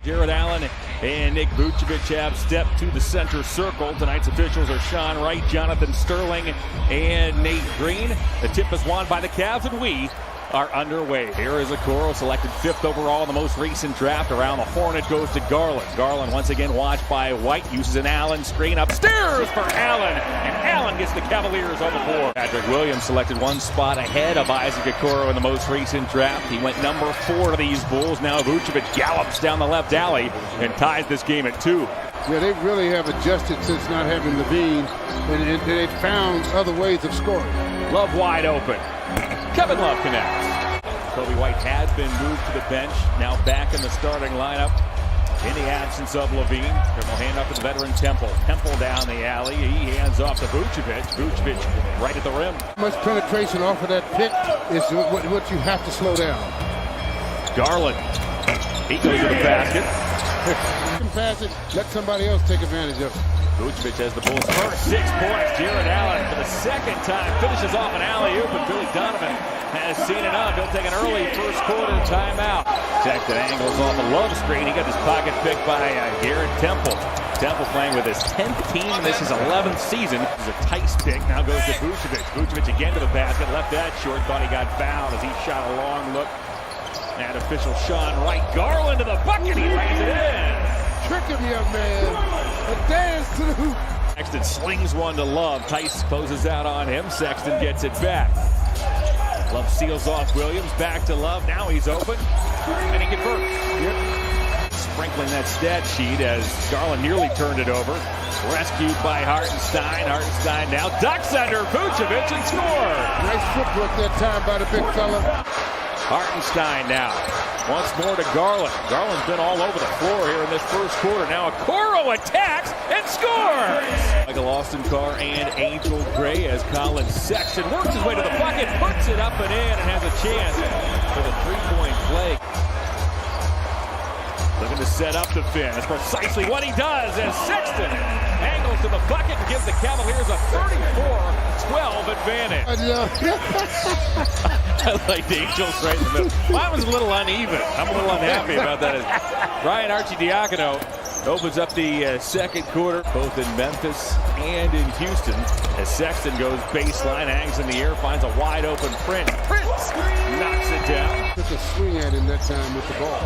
Jared Allen and Nick Vucevic have stepped to the center circle. Tonight's officials are Sean Wright, Jonathan Sterling, and Nate Green. The tip is won by the Cavs, and we are underway. Here is Okoro, selected 5th overall in the most recent draft. Around the horn it goes to Garland. Garland once again watched by White, uses an Allen screen upstairs for Allen, and Allen gets the Cavaliers on the board. Patrick Williams selected one spot ahead of Isaac Okoro in the most recent draft. He went number 4 to these Bulls. Now Vucevic gallops down the left alley and ties this game at 2. Yeah, they really have adjusted since not having Levine, and they've found other ways of scoring. Love wide open. Kevin Love connects. Kobe White had been moved to the bench, now back in the starting lineup in the absence of Levine. They'll hand up to the veteran Temple. Temple down the alley. He hands off to Vucevic. Vucevic right at the rim. Much penetration off of that pick is what you have to slow down. Garland. He goes to the basket. You can pass it, let somebody else take advantage of it. Vucevic has the Bulls' first 6 points. Jared Allen for the second time finishes off an alley-oop, and Billy Donovan has seen enough. He'll take an early first quarter timeout. Sexton angles off a love screen. He got his pocket picked by Garrett Temple. Temple playing with his 10th team. This is 11th season. This is a tight pick. Now goes to Vucevic. Vucevic again to the basket. Left that short. Thought he got fouled as he shot a long look. And official Sean Wright. Garland to the bucket. He lays it in. Trick him, young man. A dance to the hoop. Sexton slings one to Love. Tice closes out on him. Sexton gets it back. Love seals off Williams. Back to Love. Now he's open. And he converts. Yep. Sprinkling that stat sheet as Garland nearly turned it over. Rescued by Hartenstein. Hartenstein now ducks under Vucevic and scores. Nice footwork that time by the big fella. Hartenstein now. Once more to Garland. Garland's been all over the floor here in this first quarter. Now Okoro attacks and scores! Michael Austin Carr and Angel Gray as Colin Sexton works his way to the bucket, puts it up and in, and has a chance for the 3-point play. Looking to set up the Finn. That's precisely what he does as Sexton angles to the bucket and gives the Cavaliers a 34-12 advantage. I like the Angels right in the middle. Mine was a little uneven. I'm a little unhappy about that. Ryan Arcidiacono opens up the second quarter, both in Memphis and in Houston, as Sexton goes baseline, hangs in the air, finds a wide open Prince. Prince knocks it down. Took a swing at him that time with the ball.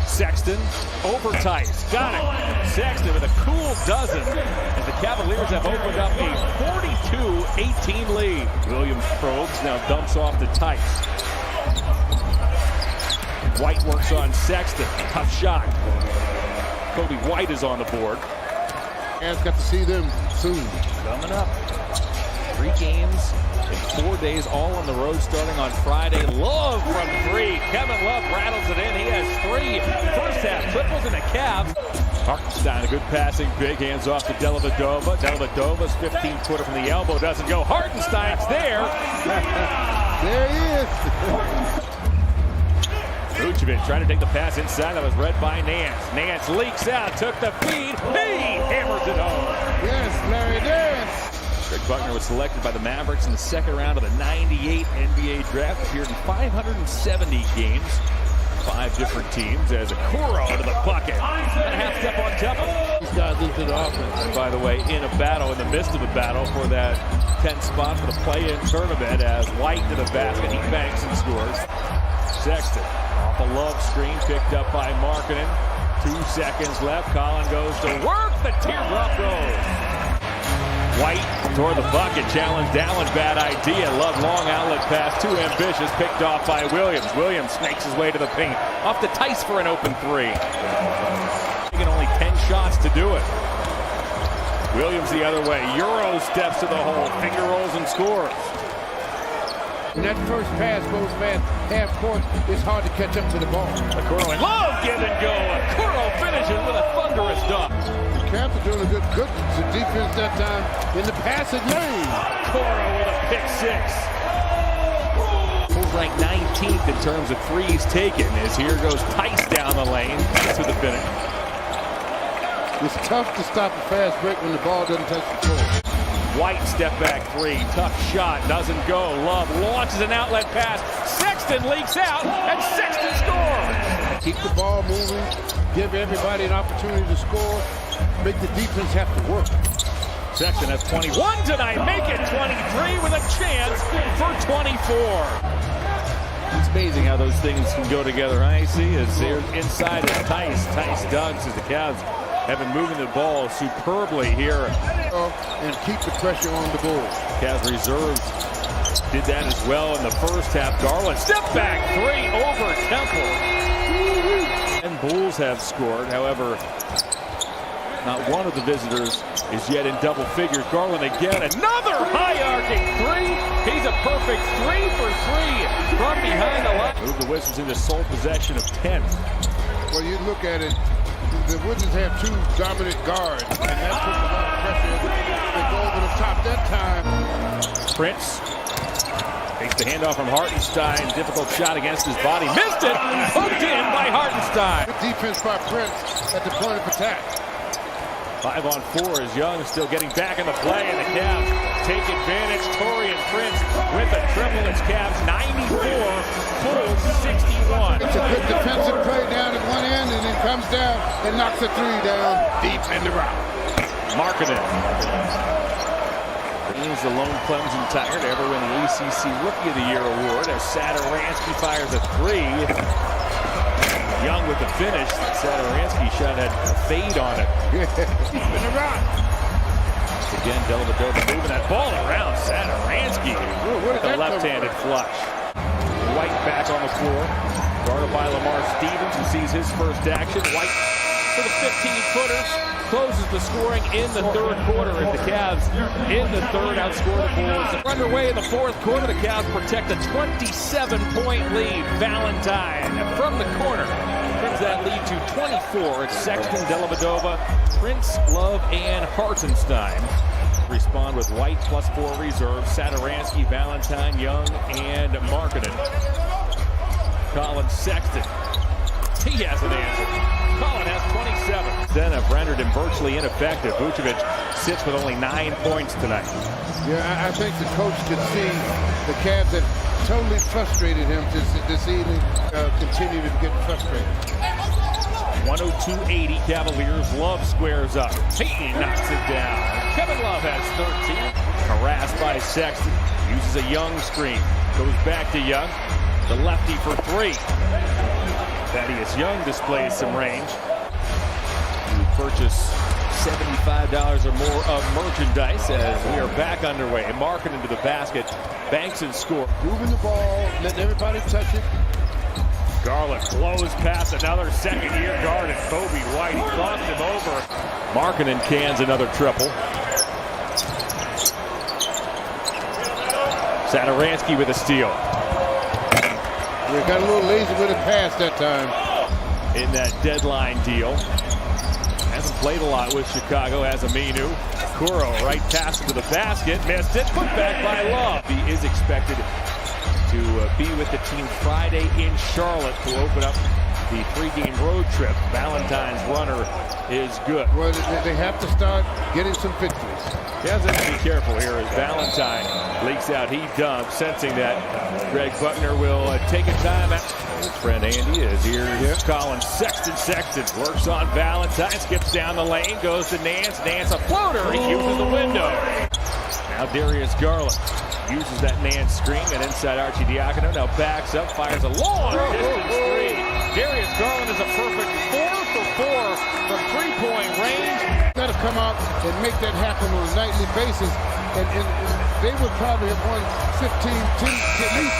Sexton over Tice. Got it. Sexton with a cool dozen as the Cavaliers have opened up a 42-18 lead. Williams probes, now dumps off to Tice. White works on Sexton. Tough shot. Kobe White is on the board. Cavs got to see them soon. Coming up. 3 games in 4 days, all on the road, starting on Friday. Love from 3. Kevin Love rattles it in. He has 3 first half triples in the Cavs. Hartenstein, a good passing big, hands off to Dellavedova. Dellavedova's 15-footer from the elbow doesn't go. Hartenstein's there. There he is. Vucevic trying to take the pass inside. That was read by Nance. Nance leaks out, took the feed. He hammers it home. Yes, Larry Nance. Greg Buckner was selected by the Mavericks in the second round of the '98 NBA draft. Appeared in 570 games, 5 different teams. As Okoro to the bucket, and a half step on Temple. These guys into the offense. And by the way, in a battle, in the midst of a battle for that 10th spot for the play-in tournament, as White to the basket, he banks and scores. Sexton off a love screen, picked up by Markkanen. 2 seconds left. Collin goes to work. The teardrop goes. White toward the bucket, challenged Allen, bad idea. Love long outlet pass, too ambitious, picked off by Williams. Williams snakes his way to the paint, off to Tice for an open 3. Taking only 10 shots to do it. Williams the other way, Euro steps to the hole, finger rolls and scores. When that first pass goes past half court, it's hard to catch up to the ball. Okoro and Love give and go. Okoro finishes with a thunderous dunk. The Cavs are doing a good defense that time in the passing lane. Okoro with a pick 6. Bulls ranked 19th in terms of threes taken, as here goes Tice down the lane to the finish. It's tough to stop a fast break when the ball doesn't touch the floor. White step back 3, tough shot, doesn't go. Love launches an outlet pass. Sexton leaks out, and Sexton scores. Keep the ball moving. Give everybody an opportunity to score. Make the defense have to work. Sexton has 21 tonight. Make it 23 with a chance for 24. It's amazing how those things can go together. I see as they're inside is Tice. Tice dunks as the Cavs have been moving the ball superbly here. And keep the pressure on the board. Cavs reserves did that as well in the first half. Garland step back three over Temple. And Bulls have scored. However, not one of the visitors is yet in double figures. Garland again, another high-arcing three. He's a perfect 3 for 3 from behind the line. Move the Wizards into sole possession of 10. Well, you look at it, the Wizards have two dominant guards, and that puts a lot of pressure. They go over the top that time. Prince takes the handoff from Hartenstein. Difficult shot against his body. Missed it. Hooked in by Hartenstein. Good defense by Prince at the point of attack. 5 on 4 as Young still getting back in the play, and the Cavs take advantage. Taurean Prince with a triple. It's Cavs 94, Bulls 61. It's a good defensive play down at one end, and then comes down and knocks a three down deep in the route. Marketing. He's the lone Clemson Tiger to ever win the ACC Rookie of the Year award as Satoransky fires a three. Young with the finish. Satoransky shot had a fade on it. Deep in the route. Again, Dellavedova moving that ball around. Satoransky with a left-handed flush. White back on the floor. Guarded by Lamar Stevens, who sees his first action. White for the 15-footers. Closes the scoring in the third quarter as the Cavs in the third outscore the Bulls. Underway in the fourth quarter, the Cavs protect a 27-point lead. Valentine from the corner brings that lead to 24. It's Sexton, Dellavedova, Prince, Love, and Hartenstein. Respond with White +4 reserves. Satoransky, Valentine, Young, and Markkanen. Colin Sexton. He has an answer. Colin has 27. Then have rendered him virtually ineffective. Vucevic sits with only 9 points tonight. Yeah, I think the coach could see the Cavs that totally frustrated him this evening. Continue to get frustrated. 102-80 Cavaliers. Love squares up. He knocks it down. Kevin Love has 13. Harassed by Sexton. Uses a Young screen. Goes back to Young. The lefty for three. Thaddeus Young displays some range. You purchase $75 or more of merchandise as we are back underway. Marking into the basket. Banks and score. Moving the ball, letting everybody touch it. Garland blows past another second-year guard and Kobe White. He crossed him over. Markkanen cans another triple. Satoransky with a steal. We got a little lazy with a pass that time. In that deadline deal. Hasn't played a lot with Chicago, has Aminu. Kuro right pass into the basket. Missed it. Put back by Love. He is expected to be with the team Friday in Charlotte to open up the 3-game road trip. Valentine's runner is good. Well, they have to start getting some victories. He has to be careful here as Valentine leaks out. He dumps, sensing that Greg Buckner will take a timeout. His friend Andy is here. Yep. Colin Sexton. Sexton works on Valentine, skips down the lane, goes to Nance. Nance a floater. He uses the window. Now Darius Garland uses that Nance screen and inside Archie Diacono. Now backs up, fires a long distance three. Darius Garland is a perfect 4 for 4 from three-point range. Got to come out and make that happen on a nightly basis, and they would probably have won 15, 10, at least